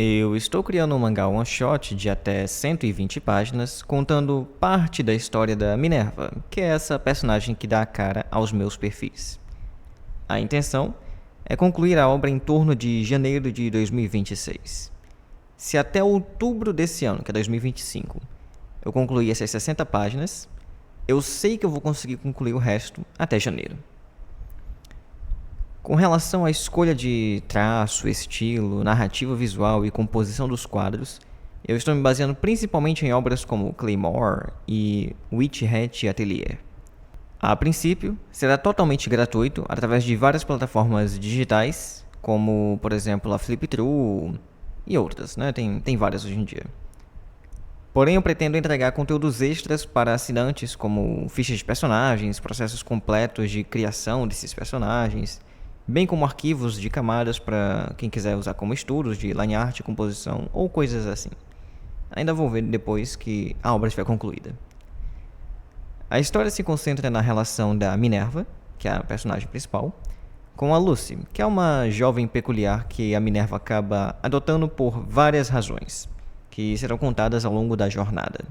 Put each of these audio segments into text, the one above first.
Eu estou criando um mangá one-shot de até 120 páginas, contando parte da história da Minerva, que é essa personagem que dá a cara aos meus perfis. A intenção é concluir a obra em torno de janeiro de 2026. Se até outubro desse ano, que é 2025, eu concluir essas 60 páginas, eu sei que eu vou conseguir concluir o resto até janeiro. Com relação à escolha de traço, estilo, narrativa visual e composição dos quadros, eu estou me baseando principalmente em obras como Claymore e Witch Hat Atelier. A princípio, será totalmente gratuito através de várias plataformas digitais, como, por exemplo, a Flipthrough e outras, né? Tem várias hoje em dia. Porém, eu pretendo entregar conteúdos extras para assinantes, como fichas de personagens, processos completos de criação desses personagens, bem como arquivos de camadas para quem quiser usar como estudos de line art, composição ou coisas assim. Ainda vou ver depois que a obra estiver concluída. A história se concentra na relação da Minerva, que é a personagem principal, com a Lucy, que é uma jovem peculiar que a Minerva acaba adotando por várias razões, que serão contadas ao longo da jornada.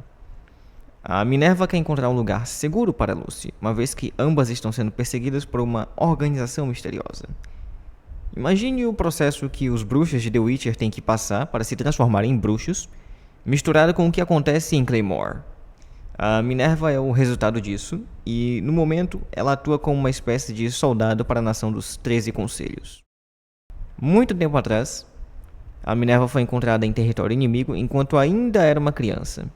A Minerva quer encontrar um lugar seguro para Lucy, uma vez que ambas estão sendo perseguidas por uma organização misteriosa. Imagine o processo que os bruxos de The Witcher têm que passar para se transformar em bruxos, misturado com o que acontece em Claymore. A Minerva é o resultado disso, e no momento ela atua como uma espécie de soldado para a nação dos 13 Conselhos. Muito tempo atrás, a Minerva foi encontrada em território inimigo enquanto ainda era uma criança,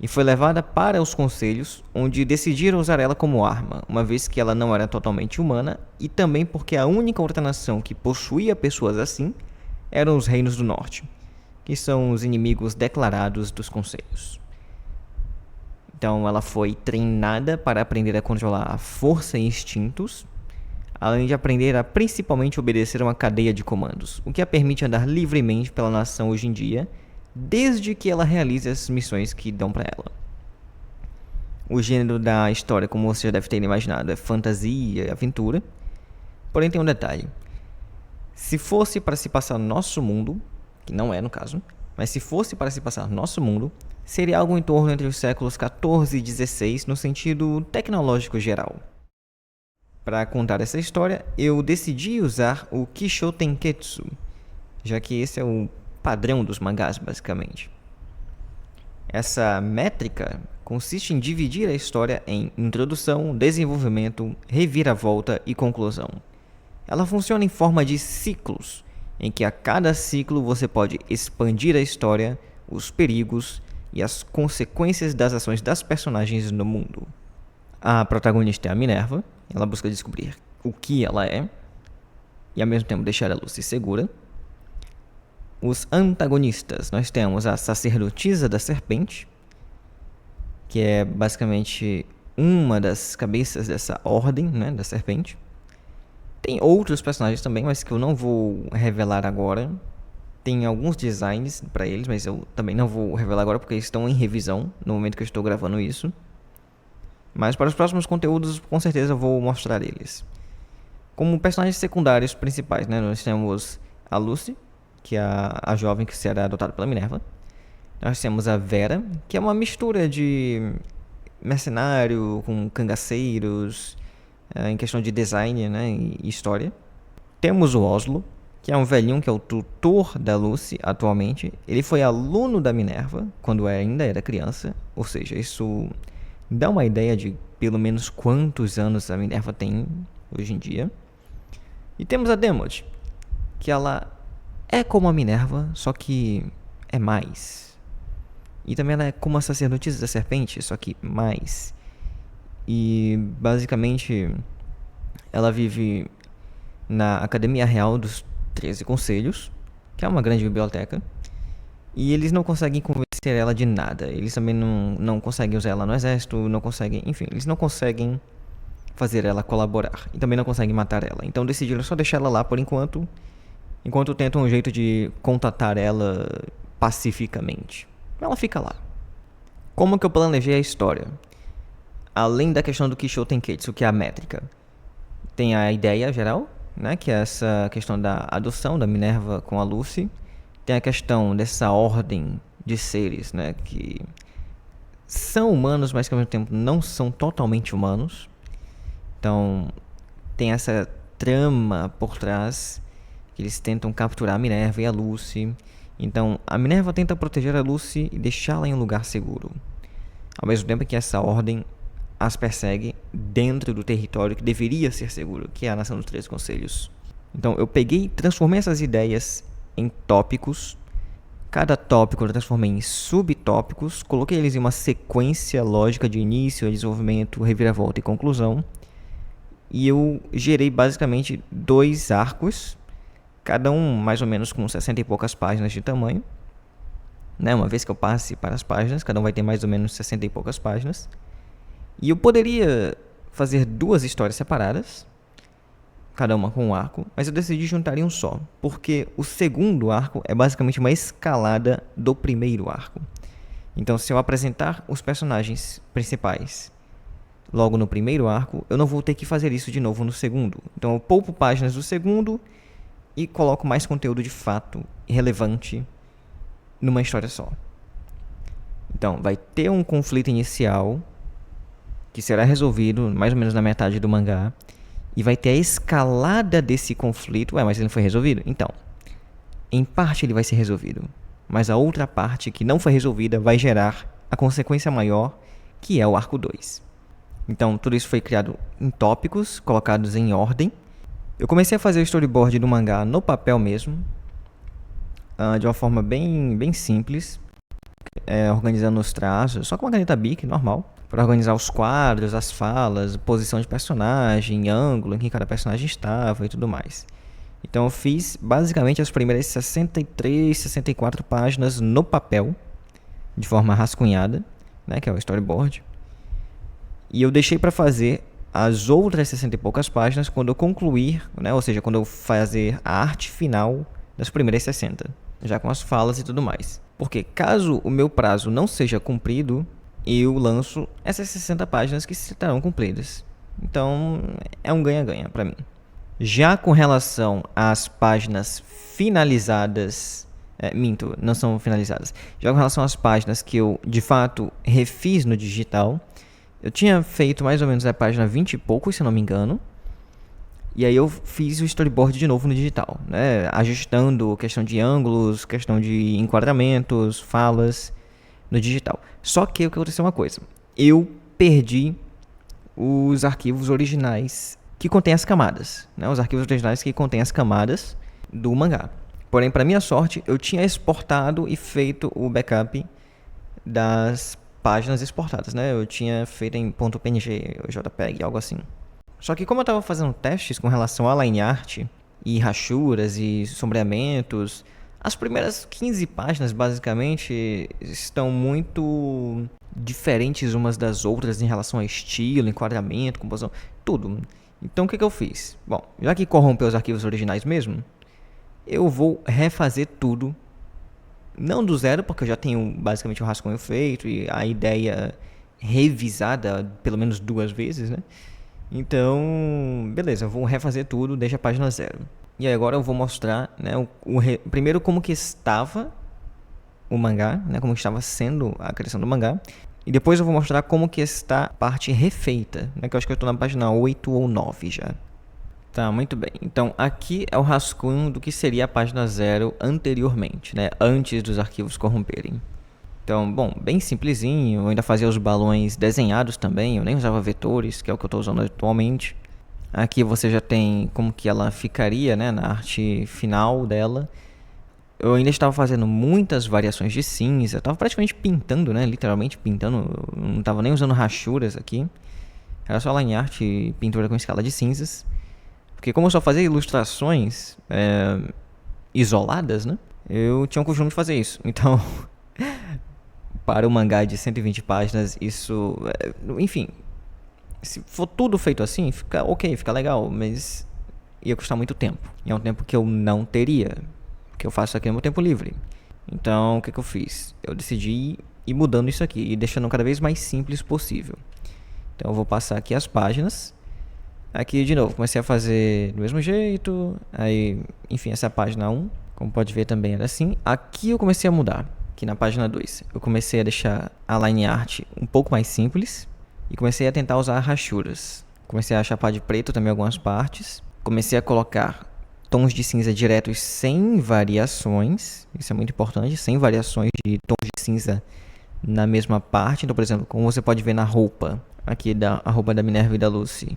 e foi levada para os Conselhos, onde decidiram usar ela como arma, uma vez que ela não era totalmente humana, e também porque a única outra nação que possuía pessoas assim eram os Reinos do Norte, que são os inimigos declarados dos Conselhos. Então ela foi treinada para aprender a controlar a força e instintos, além de aprender a principalmente obedecer a uma cadeia de comandos, o que a permite andar livremente pela nação hoje em dia, desde que ela realize as missões que dão para ela. O gênero da história, como você já deve ter imaginado, é fantasia e aventura. Porém tem um detalhe. Se fosse para se passar no nosso mundo, que não é no caso, mas se fosse para se passar no nosso mundo, seria algo em torno entre os séculos 14 e 16 no sentido tecnológico geral. Para contar essa história, eu decidi usar o Kisho Tenketsu, já que esse é o padrão dos mangás, basicamente. Essa métrica consiste em dividir a história em introdução, desenvolvimento, reviravolta e conclusão. Ela funciona em forma de ciclos, em que a cada ciclo você pode expandir a história, os perigos e as consequências das ações das personagens no mundo. A protagonista é a Minerva, ela busca descobrir o que ela é e ao mesmo tempo deixar a Lucy segura. Os antagonistas, nós temos a sacerdotisa da serpente, que é basicamente uma das cabeças dessa ordem, né, da serpente. Tem outros personagens também, mas que eu não vou revelar agora. Tem alguns designs para eles, mas eu também não vou revelar agora porque eles estão em revisão no momento que eu estou gravando isso. Mas para os próximos conteúdos, com certeza eu vou mostrar eles. Como personagens secundários principais, né, nós temos a Lucy, que é a jovem que será adotada pela Minerva. Nós temos a Vera, que é uma mistura de mercenário com cangaceiros, em questão de design, né, e história. Temos o Oslo, que é um velhinho que é o tutor da Lucy atualmente. Ele foi aluno da Minerva quando ainda era criança, ou seja, isso dá uma ideia de pelo menos quantos anos a Minerva tem hoje em dia. E temos a Demod, que ela é como a Minerva, só que é mais. E também ela é como a sacerdotisa da serpente, só que mais. E basicamente ela vive na Academia Real dos 13 Conselhos, que é uma grande biblioteca. E eles não conseguem convencer ela de nada. Eles também não conseguem usar ela no exército, não conseguem... Enfim, eles não conseguem fazer ela colaborar. E também não conseguem matar ela. Então decidiram só deixar ela lá por enquanto tentam um jeito de contatar ela pacificamente. Ela fica lá. Como que eu planejei a história? Além da questão do Kisho Tenketsu, que é a métrica, tem a ideia geral, né, que é essa questão da adoção da Minerva com a Lucy. tem a questão dessa ordem de seres, né, que são humanos, mas que ao mesmo tempo não são totalmente humanos. Então, tem essa trama por trás, que eles tentam capturar a Minerva e a Lucy. Então, a Minerva tenta proteger a Lucy e deixá-la em um lugar seguro, ao mesmo tempo que essa ordem as persegue dentro do território que deveria ser seguro, que é a Nação dos Três Conselhos. Então, eu peguei e transformei essas ideias em tópicos. Cada tópico eu transformei em subtópicos, coloquei eles em uma sequência lógica de início, desenvolvimento, reviravolta e conclusão. E eu gerei basicamente 2 arcos, cada um mais ou menos com 60 e poucas páginas de tamanho. Né? Uma vez que eu passe para as páginas, cada um vai ter mais ou menos 60 e poucas páginas. E eu poderia fazer 2 histórias separadas, cada uma com um arco, mas eu decidi juntar em um só, porque o segundo arco é basicamente uma escalada do primeiro arco. Então, se eu apresentar os personagens principais logo no primeiro arco, eu não vou ter que fazer isso de novo no segundo. Então, eu poupo páginas do segundo e coloco mais conteúdo de fato relevante numa história só. Então, vai ter um conflito inicial que será resolvido mais ou menos na metade do mangá. E vai ter a escalada desse conflito. Mas ele não foi resolvido? Então, em parte ele vai ser resolvido. Mas a outra parte que não foi resolvida vai gerar a consequência maior, que é o arco 2. Então, tudo isso foi criado em tópicos, colocados em ordem. Eu comecei a fazer o storyboard do mangá no papel mesmo, de uma forma bem simples, organizando os traços, só com uma caneta Bic normal, para organizar os quadros, as falas, posição de personagem, ângulo em que cada personagem estava e tudo mais. Então eu fiz basicamente as primeiras 63, 64 páginas no papel, de forma rascunhada, né, que é o storyboard. E eu deixei para fazer as outras 60 e poucas páginas quando eu concluir, né, ou seja, quando eu fazer a arte final das primeiras 60, já com as falas e tudo mais. Porque caso o meu prazo não seja cumprido, eu lanço essas 60 páginas que estarão cumpridas. Então, é um ganha-ganha para mim. Já com relação às páginas finalizadas... minto, não são finalizadas. Já com relação às páginas que eu, de fato, refiz no digital, eu tinha feito mais ou menos a página 20 e poucos, se não me engano. E aí eu fiz o storyboard de novo no digital, né? Ajustando questão de ângulos, questão de enquadramentos, falas no digital. Só que o que aconteceu é uma coisa. Eu perdi os arquivos originais que contêm as camadas, né? Os arquivos originais que contêm as camadas do mangá. Porém, para minha sorte, eu tinha exportado e feito o backup das páginas exportadas, né? Eu tinha feito em .png, JPEG, algo assim. Só que como eu estava fazendo testes com relação a line art e rachuras e sombreamentos, as primeiras 15 páginas basicamente estão muito diferentes umas das outras em relação a estilo, enquadramento, composição, tudo. Então o que eu fiz? Bom, já que corrompeu os arquivos originais mesmo, eu vou refazer tudo. Não do zero, porque eu já tenho basicamente o rascunho feito e a ideia revisada pelo menos 2 vezes, né? Então, beleza, eu vou refazer tudo desde a página 0. E aí agora eu vou mostrar, né, primeiro como que estava o mangá, né, como estava sendo a criação do mangá. E depois eu vou mostrar como que está a parte refeita, né, que eu acho que eu estou na página 8 ou 9 já. Tá, muito bem. Então aqui é o rascunho do que seria a página 0 anteriormente, né, antes dos arquivos corromperem. Então, bom, bem simplesinho, eu ainda fazia os balões desenhados também, eu nem usava vetores, que é o que eu estou usando atualmente. Aqui você já tem como que ela ficaria, né, na arte final dela. Eu ainda estava fazendo muitas variações de cinza, estava praticamente pintando, né, literalmente pintando, não estava nem usando rachuras aqui. Era só line art e pintura com escala de cinzas. Porque como eu só fazia ilustrações isoladas, né, eu tinha o costume de fazer isso. Então... para o mangá de 120 páginas, isso... enfim, se for tudo feito assim, fica ok, fica legal, mas ia custar muito tempo. E é um tempo que eu não teria, que eu faço aqui no meu tempo livre. Então, o que eu fiz? Eu decidi ir mudando isso aqui e deixando cada vez mais simples possível. Então, eu vou passar aqui as páginas. Aqui, de novo, comecei a fazer do mesmo jeito. Aí, enfim, essa é a página 1. Como pode ver também era assim. Aqui eu comecei a mudar, aqui na página 2. Eu comecei a deixar a line art um pouco mais simples e comecei a tentar usar rachuras. Comecei a chapar de preto também algumas partes. Comecei a colocar tons de cinza diretos sem variações. Isso é muito importante, sem variações de tons de cinza na mesma parte. Então, por exemplo, como você pode ver na roupa, aqui a roupa da Minerva e da Lucy,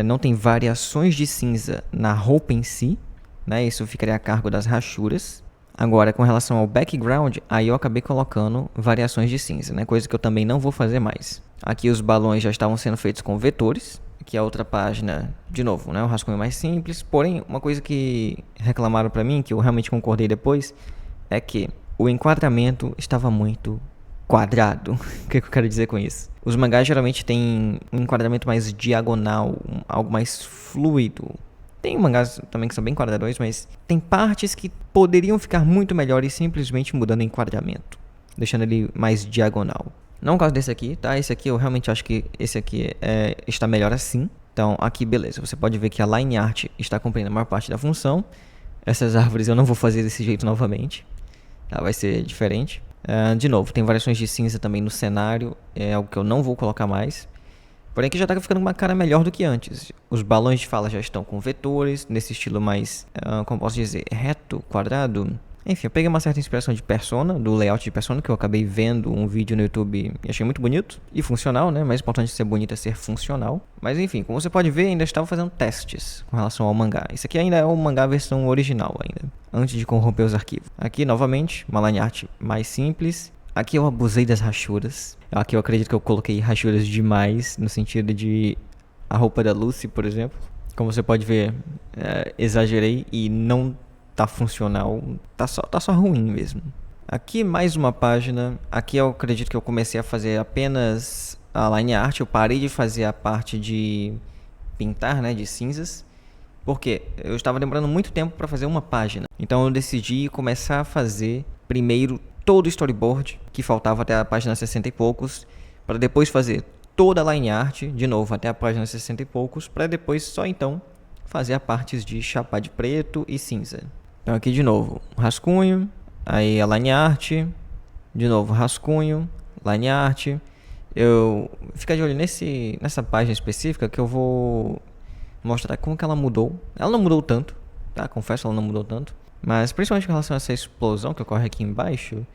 não tem variações de cinza na roupa em si, né? Isso ficaria a cargo das rachuras. Agora, com relação ao background, aí eu acabei colocando variações de cinza, né? Coisa que eu também não vou fazer mais. Aqui os balões já estavam sendo feitos com vetores. Aqui a outra página, de novo, né? O rascunho mais simples. Porém, uma coisa que reclamaram pra mim, que eu realmente concordei depois, é que o enquadramento estava muito quadrado. O que eu quero dizer com isso? Os mangás geralmente têm um enquadramento mais diagonal, algo mais fluido. Tem mangás também que são bem quadradões, mas tem partes que poderiam ficar muito melhores simplesmente mudando o enquadramento, deixando ele mais diagonal. Não por causa desse aqui, tá? Esse aqui eu realmente acho que esse aqui está melhor assim. Então aqui beleza, você pode ver que a line art está cumprindo a maior parte da função. Essas árvores eu não vou fazer desse jeito novamente, tá? Vai ser diferente. De novo, tem variações de cinza também no cenário, é algo que eu não vou colocar mais. Porém aqui já está ficando uma cara melhor do que antes. Os balões de fala já estão com vetores, nesse estilo mais, como posso dizer, reto, quadrado. Enfim, eu peguei uma certa inspiração de Persona, do layout de Persona, que eu acabei vendo um vídeo no YouTube e achei muito bonito e funcional, né? Mais importante de ser bonito é ser funcional. Mas enfim, como você pode ver, ainda estava fazendo testes com relação ao mangá. Isso aqui ainda é o mangá versão original ainda, antes de corromper os arquivos. Aqui, novamente, uma line art mais simples. Aqui eu abusei das rachuras. Aqui eu acredito que eu coloquei rachuras demais, no sentido de a roupa da Lucy, por exemplo. Como você pode ver, exagerei e não tá funcional, tá só ruim mesmo. Aqui mais uma página. Aqui eu acredito que eu comecei a fazer apenas a line art. Eu parei de fazer a parte de pintar, né, de cinzas, porque eu estava demorando muito tempo para fazer uma página. Então eu decidi começar a fazer primeiro todo o storyboard, que faltava até a página 60 e poucos, para depois fazer toda a line art, de novo, até a página 60 e poucos, para depois só então fazer a partes de chapar de preto e cinza. Então aqui de novo, rascunho, aí a line art, de novo rascunho, line art. Eu fica de olho nessa página específica que eu vou mostrar como que ela mudou. Ela não mudou tanto, tá? Confesso, ela não mudou tanto. Mas principalmente com relação a essa explosão que ocorre aqui embaixo,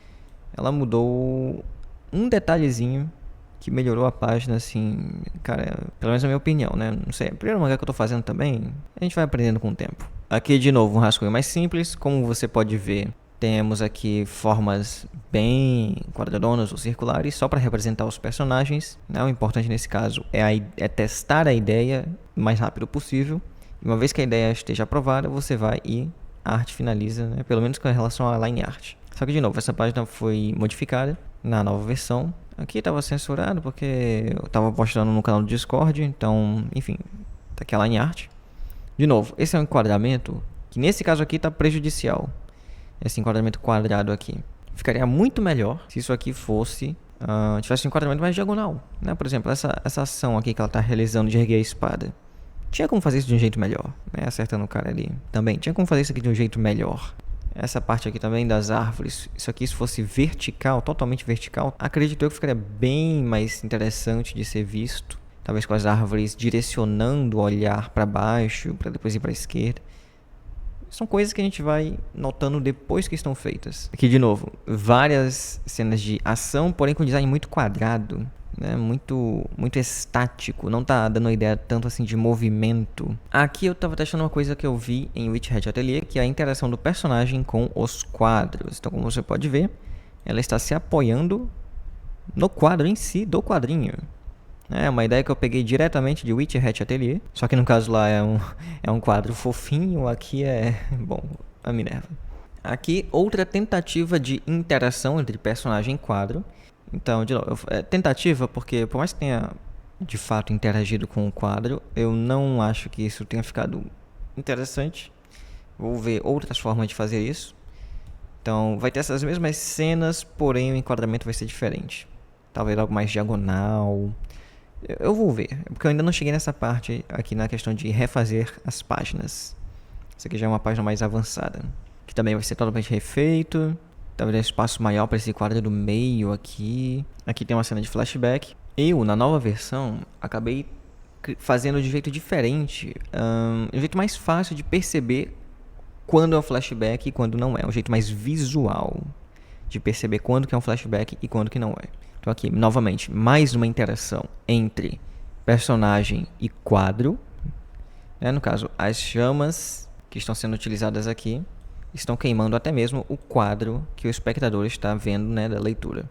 ela mudou um detalhezinho que melhorou a página, assim, cara, pelo menos na minha opinião, né? Não sei, é o primeiro mangá que eu tô fazendo também, a gente vai aprendendo com o tempo. Aqui de novo um rascunho mais simples, como você pode ver, temos aqui formas bem quadradonas ou circulares, só para representar os personagens, né? O importante nesse caso é testar a ideia o mais rápido possível. E uma vez que a ideia esteja aprovada, você vai e a arte finaliza, né? Pelo menos com relação à line art. Só que de novo, essa página foi modificada na nova versão. Aqui estava censurado porque eu estava postando no canal do Discord, então, enfim, tá aqui a line art. De novo, esse é um enquadramento que nesse caso aqui está prejudicial. Esse enquadramento quadrado aqui. Ficaria muito melhor se isso aqui fosse tivesse um enquadramento mais diagonal, né? Por exemplo, essa ação aqui que ela está realizando de erguer a espada. Tinha como fazer isso de um jeito melhor, né? Acertando o cara ali. Também tinha como fazer isso aqui de um jeito melhor. Essa parte aqui também das árvores. Isso aqui, se fosse vertical, totalmente vertical, acredito eu que ficaria bem mais interessante de ser visto. Talvez com as árvores direcionando o olhar para baixo, para depois ir para a esquerda. São coisas que a gente vai notando depois que estão feitas. Aqui de novo, várias cenas de ação, porém com design muito quadrado, né? Muito estático, não tá dando ideia tanto assim de movimento. Aqui eu tava testando uma coisa que eu vi em Witch Hat Atelier, que é a interação do personagem com os quadros. Então, como você pode ver, ela está se apoiando no quadro em si do quadrinho. É uma ideia que eu peguei diretamente de Witch Hat Atelier, só que no caso lá é um quadro fofinho, aqui bom, a Minerva. Aqui, outra tentativa de interação entre personagem e quadro. Então, de novo, tentativa porque, por mais que tenha de fato interagido com o quadro, eu não acho que isso tenha ficado interessante. Vou ver outras formas de fazer isso. Então, vai ter essas mesmas cenas, porém o enquadramento vai ser diferente. Talvez algo mais diagonal. Eu vou ver, porque eu ainda não cheguei nessa parte aqui na questão de refazer as páginas. Essa aqui já é uma página mais avançada. que também vai ser totalmente refeito. Talvez um espaço maior para esse quadro do meio aqui. Aqui tem uma cena de flashback. Eu, na nova versão, acabei fazendo de jeito diferente, um jeito mais fácil de perceber quando é um flashback e quando não é. Um jeito mais visual de perceber quando que é um flashback e quando que não é. Então aqui, novamente, mais uma interação entre personagem e quadro. No caso, as chamas que estão sendo utilizadas aqui estão queimando até mesmo o quadro que o espectador está vendo, né, da leitura.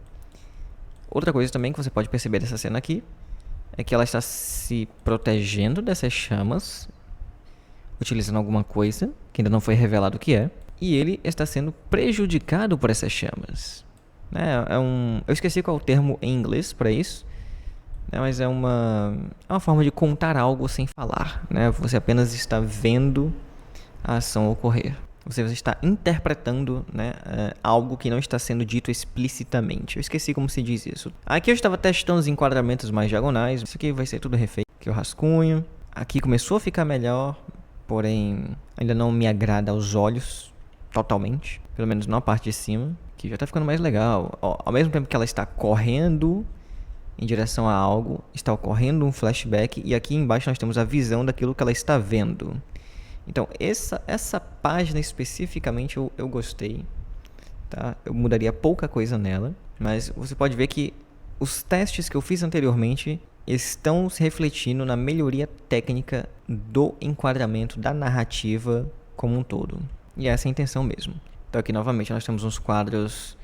Outra coisa também que você pode perceber dessa cena aqui é que ela está se protegendo dessas chamas, utilizando alguma coisa que ainda não foi revelado o que é, e ele está sendo prejudicado por essas chamas. Eu esqueci qual é o termo em inglês para isso, mas é uma forma de contar algo sem falar. Você apenas está vendo a ação ocorrer. Você está interpretando, algo que não está sendo dito explicitamente. Eu esqueci como se diz isso. Aqui eu estava testando os enquadramentos mais diagonais. Isso aqui vai ser tudo refeito. Aqui o rascunho. Aqui começou a ficar melhor, porém ainda não me agrada aos olhos totalmente. Pelo menos na parte de cima, que já está ficando mais legal. Ao mesmo tempo que ela está correndo em direção a algo, está ocorrendo um flashback. E aqui embaixo nós temos a visão daquilo que ela está vendo. Então, essa página especificamente eu gostei, tá? Eu mudaria pouca coisa nela, mas você pode ver que os testes que eu fiz anteriormente estão se refletindo na melhoria técnica do enquadramento da narrativa como um todo. E essa é a intenção mesmo. Então aqui novamente nós temos uns quadros...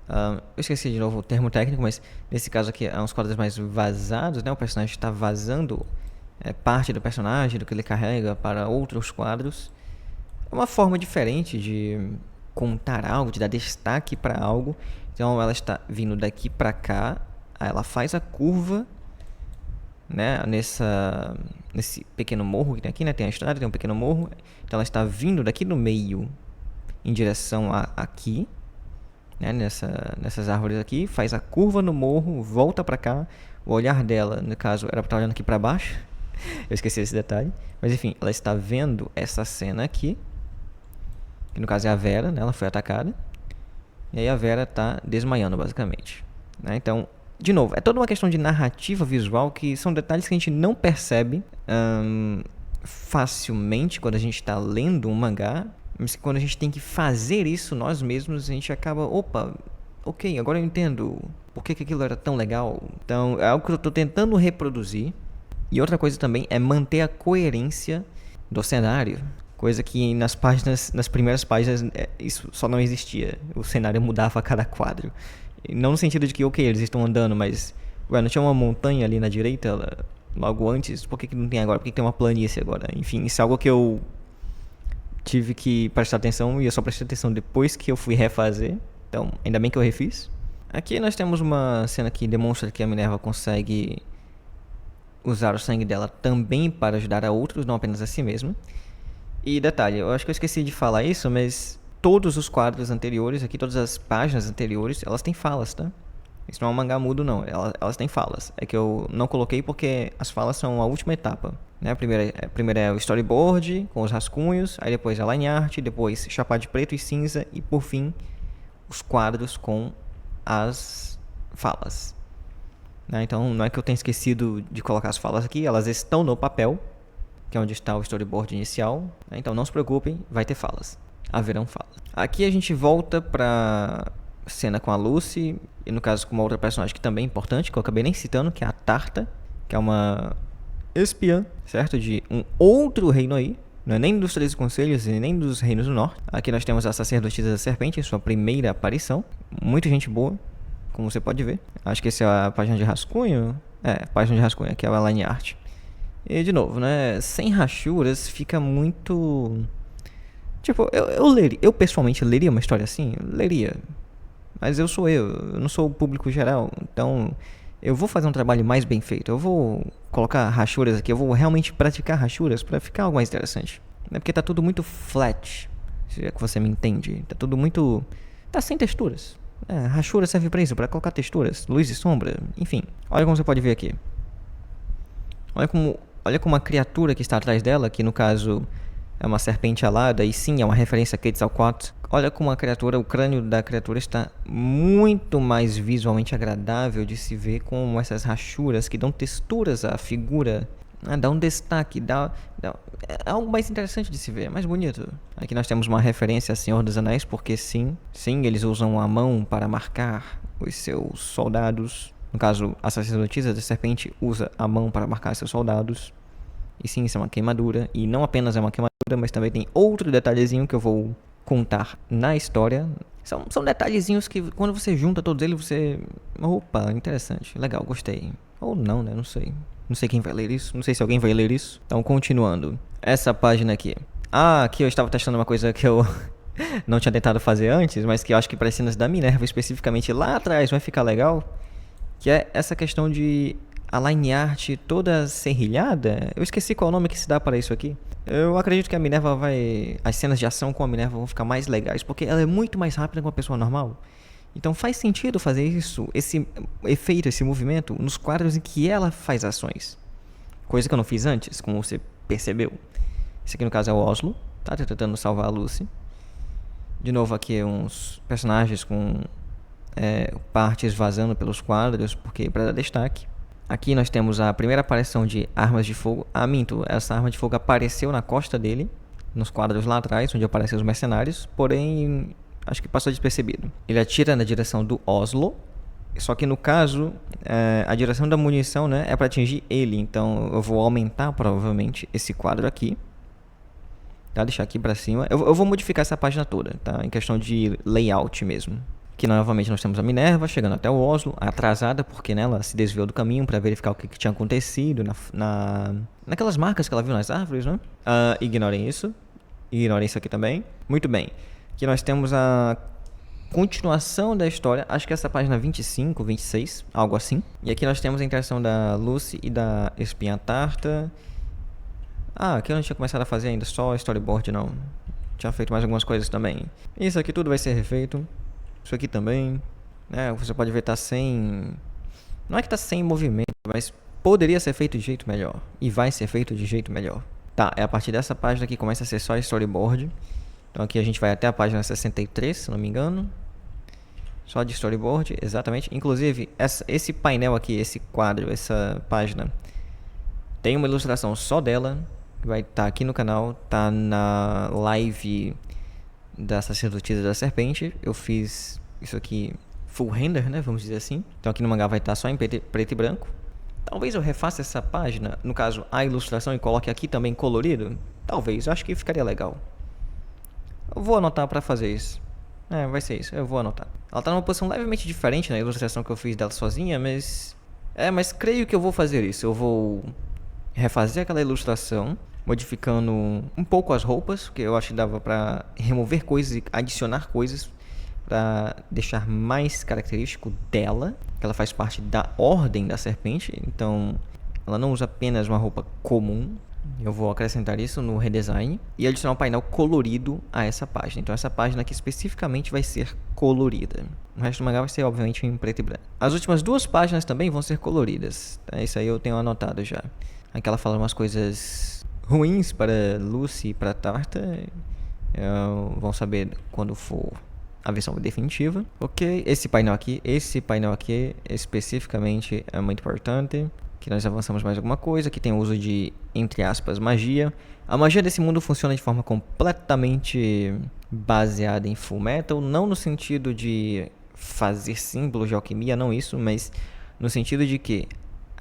eu esqueci de novo o termo técnico, mas nesse caso aqui é uns quadros mais vazados, O personagem está vazando parte do personagem, do que ele carrega para outros quadros. É uma forma diferente de contar algo, de dar destaque para algo. Então ela está vindo daqui para cá, aí ela faz a curva, nesse pequeno morro que tem aqui, tem a estrada, tem um pequeno morro. Então ela está vindo daqui do meio em direção a aqui, nessas árvores aqui, faz a curva no morro, volta para cá. O olhar dela, no caso, era para estar olhando aqui para baixo. Eu esqueci esse detalhe. Mas enfim, ela está vendo essa cena aqui, que no caso é a Vera, ela foi atacada. E aí a Vera está desmaiando, basicamente. Então, de novo, é toda uma questão de narrativa visual, que são detalhes que a gente não percebe facilmente quando a gente está lendo um mangá. Mas quando a gente tem que fazer isso nós mesmos, a gente acaba... Opa, ok, agora eu entendo por que aquilo era tão legal. Então, é algo que eu estou tentando reproduzir. E outra coisa também é manter a coerência do cenário. Coisa que nas primeiras páginas, isso só não existia. O cenário mudava a cada quadro. E não no sentido de que, ok, eles estão andando, mas... não tinha uma montanha ali na direita logo antes? Por que não tem agora? Por que tem uma planície agora? Enfim, isso é algo que eu tive que prestar atenção. E eu só prestei atenção depois que eu fui refazer. Então, ainda bem que eu refiz. Aqui nós temos uma cena que demonstra que a Minerva consegue usar o sangue dela também para ajudar a outros, não apenas a si mesma. E detalhe, eu acho que eu esqueci de falar isso, mas todos os quadros anteriores, aqui todas as páginas anteriores, elas têm falas, tá? Isso não é um mangá mudo, não. Elas têm falas. É que eu não coloquei porque as falas são a última etapa, A primeira é o storyboard, com os rascunhos, aí depois a line art, depois chapar de preto e cinza, e por fim, os quadros com as falas. Então, não é que eu tenha esquecido de colocar as falas aqui, elas estão no papel, que é onde está o storyboard inicial. Então, não se preocupem, vai ter falas. Haverão falas. Aqui a gente volta pra cena com a Lucy, e no caso com uma outra personagem que também é importante, que eu acabei nem citando, que é a Tarta, que é uma espiã, certo? De um outro reino aí. Não é nem dos 13 Conselhos e nem dos Reinos do Norte. Aqui nós temos a Sacerdotisa da Serpente, em sua primeira aparição. Muita gente boa, como você pode ver. Acho que essa é a página de rascunho. A página de rascunho, aqui é a line art. E de novo, sem rachuras fica muito... Tipo, eu pessoalmente leria uma história assim? Leria. Mas eu não sou o público geral. Então, eu vou fazer um trabalho mais bem feito. Eu vou colocar rachuras aqui, eu vou realmente praticar rachuras para ficar algo mais interessante. Porque tá tudo muito flat, se é que você me entende. Tá tudo muito... tá sem texturas. Rachura serve para isso, para colocar texturas, luz e sombra, enfim. Olha como você pode ver aqui. Olha como a criatura que está atrás dela, que no caso É uma serpente alada, e sim, é uma referência a Quetzalcoatl. Olha como a criatura, o crânio da criatura está muito mais visualmente agradável de se ver, com essas rachuras que dão texturas à figura. Dá um destaque, é algo mais interessante de se ver, é mais bonito. Aqui nós temos uma referência a Senhor dos Anéis, porque sim, eles usam a mão para marcar os seus soldados. No caso, a sacerdotisa da serpente usa a mão para marcar seus soldados. E sim, isso é uma queimadura. E não apenas é uma queimadura, mas também tem outro detalhezinho que eu vou contar na história. São detalhezinhos que quando você junta todos eles, você... Opa, interessante, legal, gostei. Ou não, né? Não sei. Não sei quem vai ler isso. Não sei se alguém vai ler isso. Então, continuando. Essa página aqui. Aqui eu estava testando uma coisa que eu não tinha tentado fazer antes, mas que eu acho que para as cenas da Minerva, especificamente lá atrás, vai ficar legal. Que é essa questão de a line art toda serrilhada. Eu esqueci qual é o nome que se dá para isso aqui. Eu acredito que a Minerva vai... As cenas de ação com a Minerva vão ficar mais legais, porque ela é muito mais rápida que uma pessoa normal. Então faz sentido fazer isso, esse efeito, esse movimento, nos quadros em que ela faz ações. Coisa que eu não fiz antes, como você percebeu. Esse aqui no caso é o Oslo, tá tentando salvar a Lucy. De novo aqui uns personagens com partes vazando pelos quadros, porque para dar destaque. Aqui nós temos a primeira aparição de armas de fogo. Minto, essa arma de fogo apareceu na costa dele, nos quadros lá atrás, onde aparecem os mercenários, porém, acho que passou despercebido. Ele atira na direção do Oslo, só que no caso, a direção da munição, né, é para atingir ele, então eu vou aumentar provavelmente esse quadro aqui. Tá, deixar aqui para cima. Eu vou modificar essa página toda, tá, em questão de layout mesmo. Aqui novamente nós temos a Minerva chegando até o Oslo, atrasada porque, né, ela se desviou do caminho para verificar o que tinha acontecido naquelas marcas que ela viu nas árvores, né? Ignorem isso. Ignorem isso aqui também. Muito bem. Aqui nós temos a continuação da história. Acho que essa página 25, 26, algo assim. E aqui nós temos a interação da Lucy e da Espinha Tarta. Aqui eu não tinha começado a fazer ainda, só storyboard não. Tinha feito mais algumas coisas também. Isso aqui tudo vai ser refeito. Isso aqui também, né? Você pode ver, tá sem... Não é que tá sem movimento, mas poderia ser feito de jeito melhor. E vai ser feito de jeito melhor. Tá, é a partir dessa página que começa a ser só storyboard. Então aqui a gente vai até a página 63, se não me engano. Só de storyboard, exatamente. Inclusive, esse painel aqui, esse quadro, essa página, tem uma ilustração só dela. Vai estar aqui no canal, tá na live da sacerdotisa da serpente. Eu fiz isso aqui full render, né, vamos dizer assim. Então aqui no mangá vai estar só em preto e branco. Talvez eu refaça essa página, no caso a ilustração, e coloque aqui também colorido. Talvez, eu acho que ficaria legal. Eu vou anotar pra fazer isso. Vai ser isso, eu vou anotar. Ela tá numa posição levemente diferente na ilustração que eu fiz dela sozinha, mas... mas creio que eu vou fazer isso. Eu vou refazer aquela ilustração, modificando um pouco as roupas, porque eu acho que dava pra remover coisas e adicionar coisas pra deixar mais característico dela, que ela faz parte da Ordem da Serpente, então ela não usa apenas uma roupa comum. Eu vou acrescentar isso no redesign e adicionar um painel colorido a essa página. Então essa página aqui especificamente vai ser colorida. O resto do mangá vai ser obviamente em preto e branco. As últimas duas páginas também vão ser coloridas, tá? Isso aí eu tenho anotado já. Aqui ela fala umas coisas ruins para Lucy e para Tarta. Vão saber quando for a versão definitiva. Ok, esse painel aqui especificamente é muito importante. Que nós avançamos mais alguma coisa, que tem o uso de, entre aspas, magia. A magia desse mundo funciona de forma completamente baseada em Fullmetal, não no sentido de fazer símbolos de alquimia, não isso, mas no sentido de que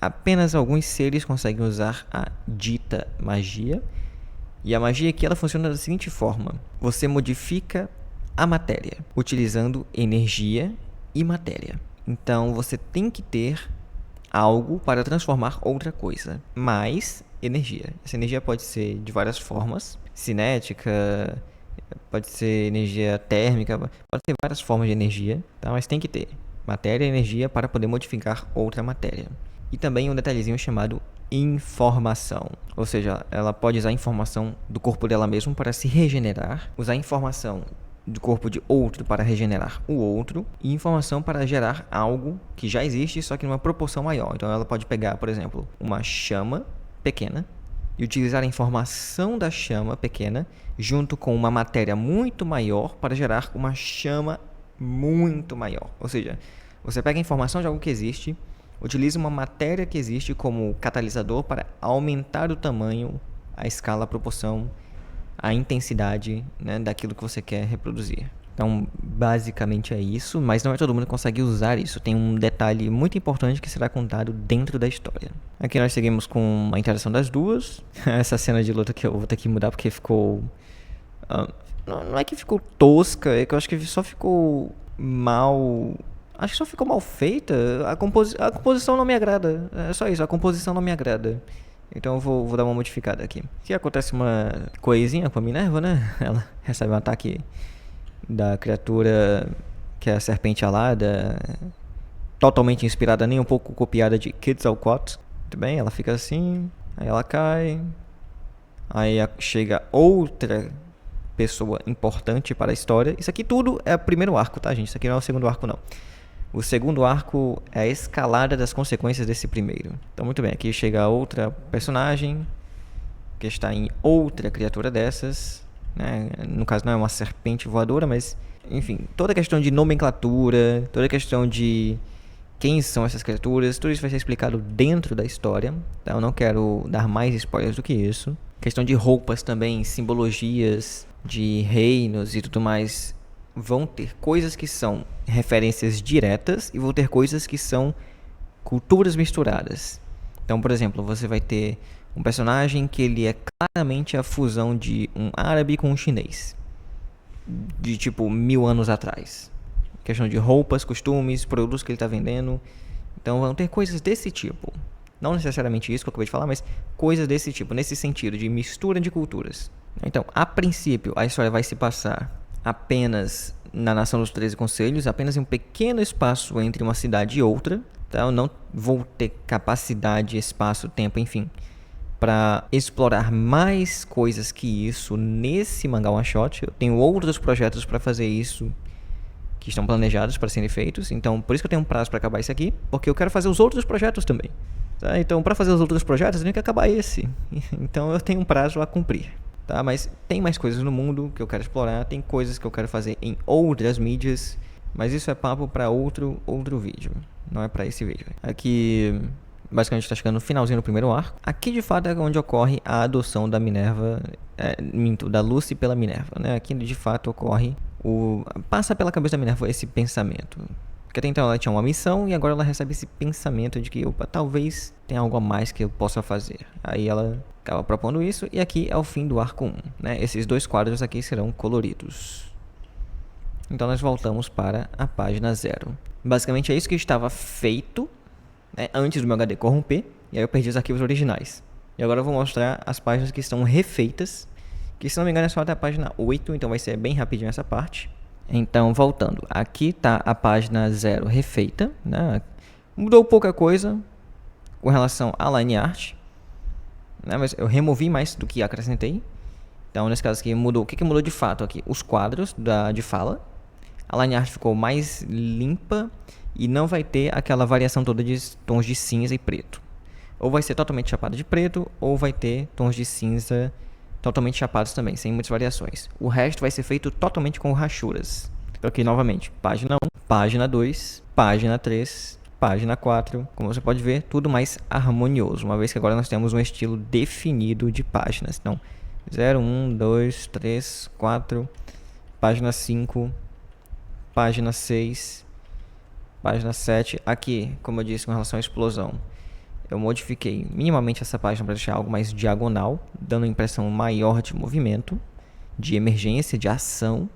apenas alguns seres conseguem usar a dita magia. E a magia aqui ela funciona da seguinte forma: você modifica a matéria utilizando energia e matéria. Então você tem que ter algo para transformar outra coisa, mais energia. Essa energia pode ser de várias formas, cinética, pode ser energia térmica, pode ter várias formas de energia, tá? Mas tem que ter matéria e energia para poder modificar outra matéria. E também um detalhezinho chamado informação, ou seja, ela pode usar informação do corpo dela mesma para se regenerar, usar informação do corpo de outro para regenerar o outro, e informação para gerar algo que já existe, só que numa proporção maior. Então ela pode pegar, por exemplo, uma chama pequena e utilizar a informação da chama pequena junto com uma matéria muito maior para gerar uma chama muito maior. Ou seja, você pega a informação de algo que existe, utiliza uma matéria que existe como catalisador para aumentar o tamanho, a escala, a proporção, a intensidade, né, daquilo que você quer reproduzir. Então, basicamente é isso, mas não é todo mundo que consegue usar isso. Tem um detalhe muito importante que será contado dentro da história. Aqui nós seguimos com a interação das duas. Essa cena de luta que eu vou ter que mudar porque ficou... não é que ficou tosca, é que eu acho que só ficou mal... Acho que só ficou mal feita. A composição não me agrada. É só isso, a composição não me agrada. Então eu vou dar uma modificada aqui. Se acontece uma coisinha com a Minerva, né? Ela recebe um ataque da criatura que é a serpente alada, totalmente inspirada, nem um pouco copiada de Quetzalcoatl. Muito bem, ela fica assim, aí ela cai, aí chega outra pessoa importante para a história. Isso aqui tudo é o primeiro arco, tá, gente? Isso aqui não é o segundo arco, não. O segundo arco é a escalada das consequências desse primeiro. Então, muito bem, aqui chega outra personagem que está em outra criatura dessas, né? No caso não é uma serpente voadora, mas enfim, toda a questão de nomenclatura, toda a questão de quem são essas criaturas, tudo isso vai ser explicado dentro da história, tá? Eu não quero dar mais spoilers do que isso. Questão de roupas também, simbologias de reinos e tudo mais, vão ter coisas que são referências diretas e vão ter coisas que são culturas misturadas. Então, por exemplo, você vai ter um personagem que ele é claramente a fusão de um árabe com um chinês, de tipo 1000 anos atrás. Questão de roupas, costumes, produtos que ele está vendendo. Então vão ter coisas desse tipo. Não necessariamente isso que eu acabei de falar, mas coisas desse tipo, nesse sentido de mistura de culturas. Então, a princípio, a história vai se passar apenas na Nação dos 13 Conselhos, apenas em um pequeno espaço entre uma cidade e outra. Tá? Eu não vou ter capacidade, espaço, tempo, enfim, para explorar mais coisas que isso nesse mangá one shot. Eu tenho outros projetos para fazer isso que estão planejados para serem feitos, então por isso que eu tenho um prazo para acabar isso aqui, porque eu quero fazer os outros projetos também, tá? Então, para fazer os outros projetos eu tenho que acabar esse, então eu tenho um prazo a cumprir, tá? Mas tem mais coisas no mundo que eu quero explorar, tem coisas que eu quero fazer em outras mídias, mas isso é papo para outro vídeo, não é para esse vídeo. Aqui basicamente está chegando no finalzinho do primeiro arco. Aqui de fato é onde ocorre a adoção da Minerva, da Lucy pela Minerva, né? Aqui de fato ocorre passa pela cabeça da Minerva esse pensamento. Porque até então ela tinha uma missão e agora ela recebe esse pensamento de que, opa, talvez tenha algo a mais que eu possa fazer. Aí ela acaba propondo isso e aqui é o fim do arco 1, né? Esses dois quadros aqui serão coloridos. Então nós voltamos para a página 0. Basicamente é isso que estava feito, né, antes do meu HD corromper, e aí eu perdi os arquivos originais. E agora eu vou mostrar as páginas que estão refeitas, que se não me engano é só até a página 8, então vai ser bem rapidinho essa parte. Então, voltando, aqui está a página 0 refeita, né? Mudou pouca coisa com relação à line art, né? Mas eu removi mais do que acrescentei. Então, nesse caso aqui, mudou. O que mudou de fato aqui? Os quadros de fala. A line art ficou mais limpa e não vai ter aquela variação toda de tons de cinza e preto. Ou vai ser totalmente chapado de preto, ou vai ter tons de cinza totalmente chapados também, sem muitas variações. O resto vai ser feito totalmente com rachuras. Aqui novamente, página 1, página 2, página 3, página 4. Como você pode ver, tudo mais harmonioso, uma vez que agora nós temos um estilo definido de páginas. Então, 0, 1, 2, 3, 4, página 5, página 6, página 7. Aqui, como eu disse com relação à explosão, eu modifiquei minimamente essa página para deixar algo mais diagonal, dando uma impressão maior de movimento, de emergência, de ação,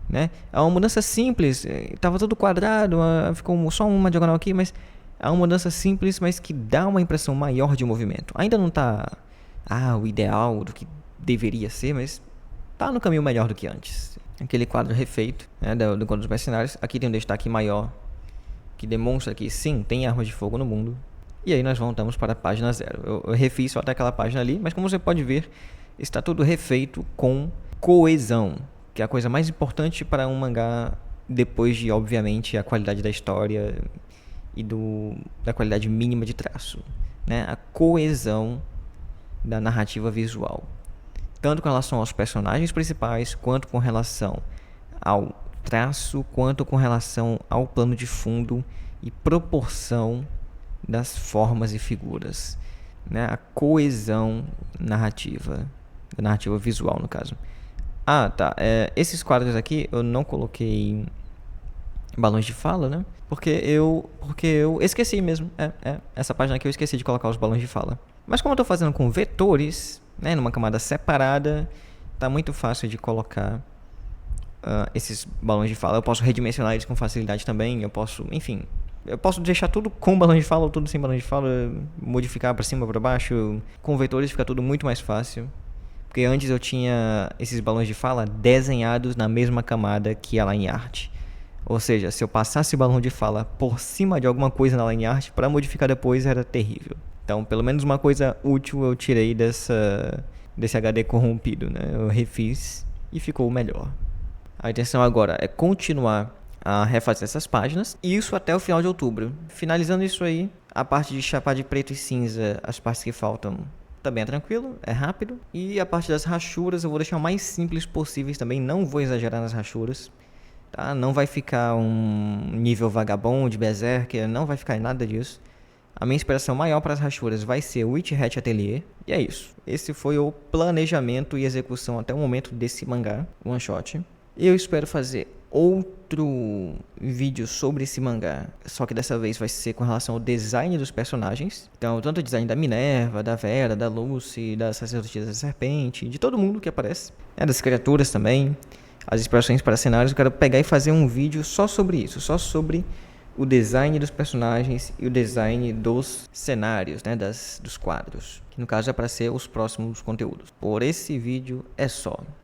né? É uma mudança simples, estava tudo quadrado, ficou só uma diagonal aqui, mas é uma mudança simples, mas que dá uma impressão maior de movimento. Ainda não está o ideal do que deveria ser, mas está no caminho melhor do que antes. Aquele quadro refeito, né, do quadro dos mercenários. Aqui tem um destaque maior que demonstra que sim, tem armas de fogo no mundo. E aí nós voltamos para a página 0. Eu refiz só até aquela página ali, mas como você pode ver, está tudo refeito com coesão, que é a coisa mais importante para um mangá, depois de, obviamente, a qualidade da história e da qualidade mínima de traço, né? A coesão da narrativa visual, tanto com relação aos personagens principais, quanto com relação ao traço, quanto com relação ao plano de fundo e proporção das formas e figuras, né? A coesão narrativa, narrativa visual no caso. Ah, tá. Esses quadros aqui eu não coloquei balões de fala, né? Porque eu esqueci mesmo. Essa página aqui eu esqueci de colocar os balões de fala. Mas como eu estou fazendo com vetores, né, numa camada separada, tá muito fácil de colocar esses balões de fala. Eu posso redimensionar eles com facilidade também. Eu posso, enfim, eu posso deixar tudo com balão de fala ou tudo sem balão de fala, modificar para cima, para baixo. Com vetores fica tudo muito mais fácil. Porque antes eu tinha esses balões de fala desenhados na mesma camada que a line art. Ou seja, se eu passasse o balão de fala por cima de alguma coisa na line art, para modificar depois era terrível. Então, pelo menos uma coisa útil eu tirei desse HD corrompido, né? Eu refiz e ficou melhor. A intenção agora é continuar a refazer essas páginas, e isso até o final de outubro. Finalizando isso aí, a parte de chapar de preto e cinza, as partes que faltam, também é tranquilo, é rápido. E a parte das rachuras eu vou deixar o mais simples possíveis também, não vou exagerar nas rachuras. Tá? Não vai ficar um nível vagabond, berserker, não vai ficar nada disso. A minha inspiração maior para as rachuras vai ser o Witch Hat Atelier. E é isso. Esse foi o planejamento e execução até o momento desse mangá, one shot. Eu espero fazer outro vídeo sobre esse mangá, só que dessa vez vai ser com relação ao design dos personagens. Então, tanto o design da Minerva, da Vera, da Lucy, da Sacerdotisa da Serpente, de todo mundo que aparece, das criaturas também, as inspirações para cenários. Eu quero pegar e fazer um vídeo só sobre isso, só sobre o design dos personagens e o design dos cenários, né, dos quadros, que no caso é para ser os próximos conteúdos. Por esse vídeo é só.